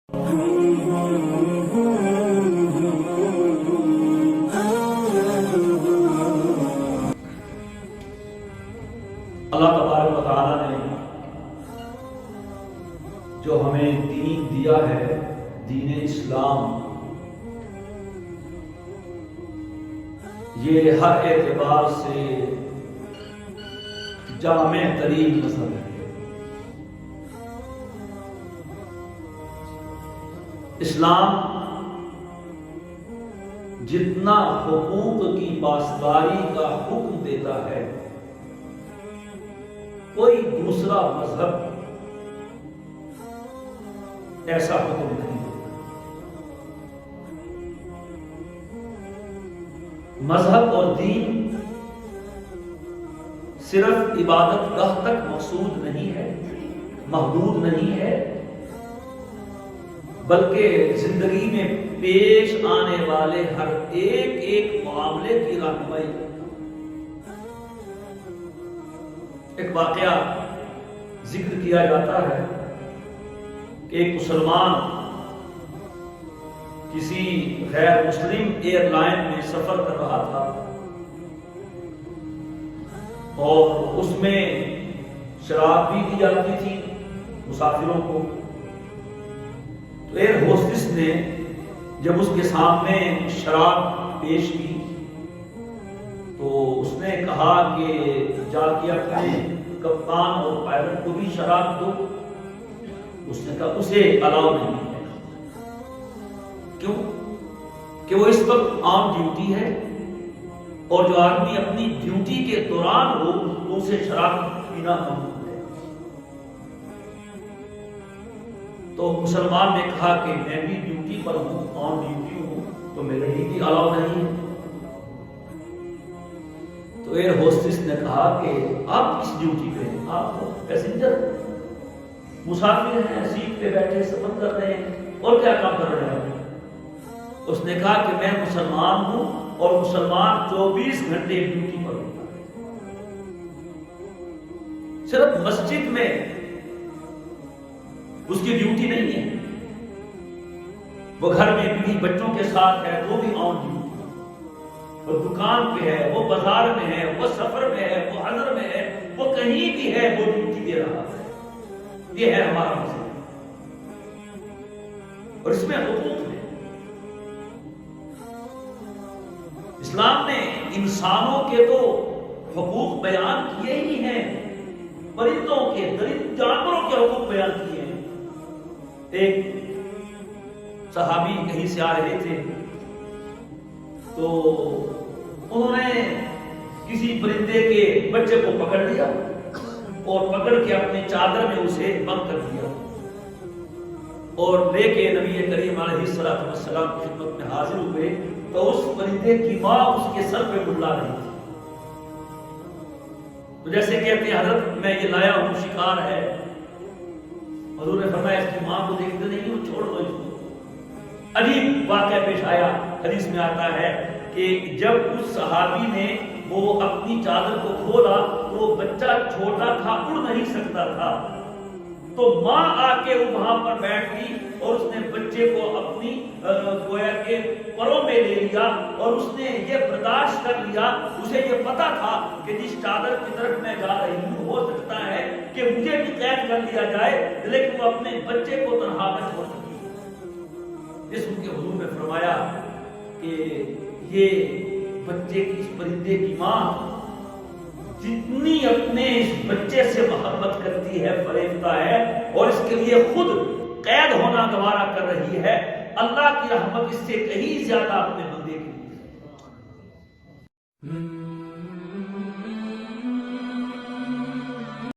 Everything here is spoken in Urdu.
اللہ تبارک و تعالیٰ نے جو ہمیں دین دیا ہے، دین اسلام، یہ ہر اعتبار سے جامع ترین مذہب ہے۔ اسلام جتنا حقوق کی پاسداری کا حکم دیتا ہے، کوئی دوسرا مذہب ایسا حکم نہیں دیتا۔ مذہب اور دین صرف عبادت گاہ تک مقصود نہیں ہے، محدود نہیں ہے، بلکہ زندگی میں پیش آنے والے ہر ایک معاملے کی رہنمائی۔ ایک واقعہ ذکر کیا جاتا ہے کہ ایک مسلمان کسی غیر مسلم ایئر لائن میں سفر کر رہا تھا اور اس میں شراب بھی دی جاتی تھی مسافروں کو۔ تو ایئر ہوسٹس نے جب اس کے سامنے شراب پیش کی تو اس نے کہا کہ جا کے اپنے کپتان اور پائلٹ کو بھی شراب دو۔ اس نے کہا اسے الاؤ نہیں ہے۔ کیوں؟ کہ وہ اس وقت آن ڈیوٹی ہے، اور جو آدمی اپنی ڈیوٹی کے دوران ہو تو اسے شراب پینا ممنوع ہے۔ تو مسلمان نے کہا کہ میں بھی ڈیوٹی پر ہوں، آن ڈیوٹی ہوں، تو میرے لیے بھی الاؤ نہیں ہے۔ تو ایئر ہوسٹس نے کہا کہ آپ کس ڈیوٹی پہ ہیں؟ آپ پیسنجر مسافر ہیں، سیٹ پہ بیٹھے سفر کر رہے ہیں، اور کیا کام کر رہے ہیں؟ اس نے کہا کہ میں مسلمان ہوں اور مسلمان 24 گھنٹے ڈیوٹی پر ہوتا ہے۔ صرف مسجد میں اس کی ڈیوٹی نہیں ہے، وہ گھر میں بھی بچوں کے ساتھ ہے وہ بھی آن ڈیوٹی، وہ دکان پہ ہے، وہ بازار میں ہے، وہ سفر میں ہے، وہ حضر میں ہے، وہ کہیں بھی ہے، وہ ڈیوٹی دے رہا ہے۔ یہ ہے ہمارا مذہب، اور اس میں حقوق ہے۔ اسلام نے انسانوں کے تو حقوق بیان کیے ہی ہیں، پرندوں کے، درند جانوروں کے حقوق بیان کیے ہیں۔ ایک صحابی کہیں سے آ رہے تھے تو انہوں نے کسی پرندے کے بچے کو پکڑ لیا اور پکڑ کے اپنی چادر میں اسے بند کر دیا، اور لے کے نبی کریم علیہ الصلوۃ والسلام کی خدمت میں حاضر ہوئے تو اس پرندے کی ماں اس کے سر پہ بلا رہی تھی۔ تو جیسے کہتے ہیں حضرت میں یہ لایا ہوں شکار ہے، حضور نے فرمایا اس کی ماں کو دیکھتے نہیں ہو، چھوڑ دو اس کو۔ عجیب واقعہ پیش آیا، حدیث میں آتا ہے کہ جب اس صحابی نے وہ اپنی چادر کو کھولا تو وہ بچہ چھوٹا تھا، اڑ نہیں سکتا تھا، تو ماں آ کے وہاں پر بیٹھ گئی اور اس نے بچے کو اپنی گویا کے پروں میں لے لیا، اور اس نے یہ برداشت کر لیا، اسے یہ پتا تھا کہ جس چادر کی طرف میں جا رہی ہوں ہو سکتا ہے کہ مجھے بھی قید کر لیا جائے، لیکن وہ اپنے بچے کو تنہا نہ چھوڑ سکی۔ اس کے حضور نے فرمایا کہ یہ بچے کی، اس پرندے کی ماں جتنی اپنے اس بچے سے محبت کرتی ہے، فریفتہ ہے، اور اس کے لیے خود قید ہونا گوارا کر رہی ہے، اللہ کی رحمت اس سے کہیں زیادہ اپنے بندے کے لیے ہے۔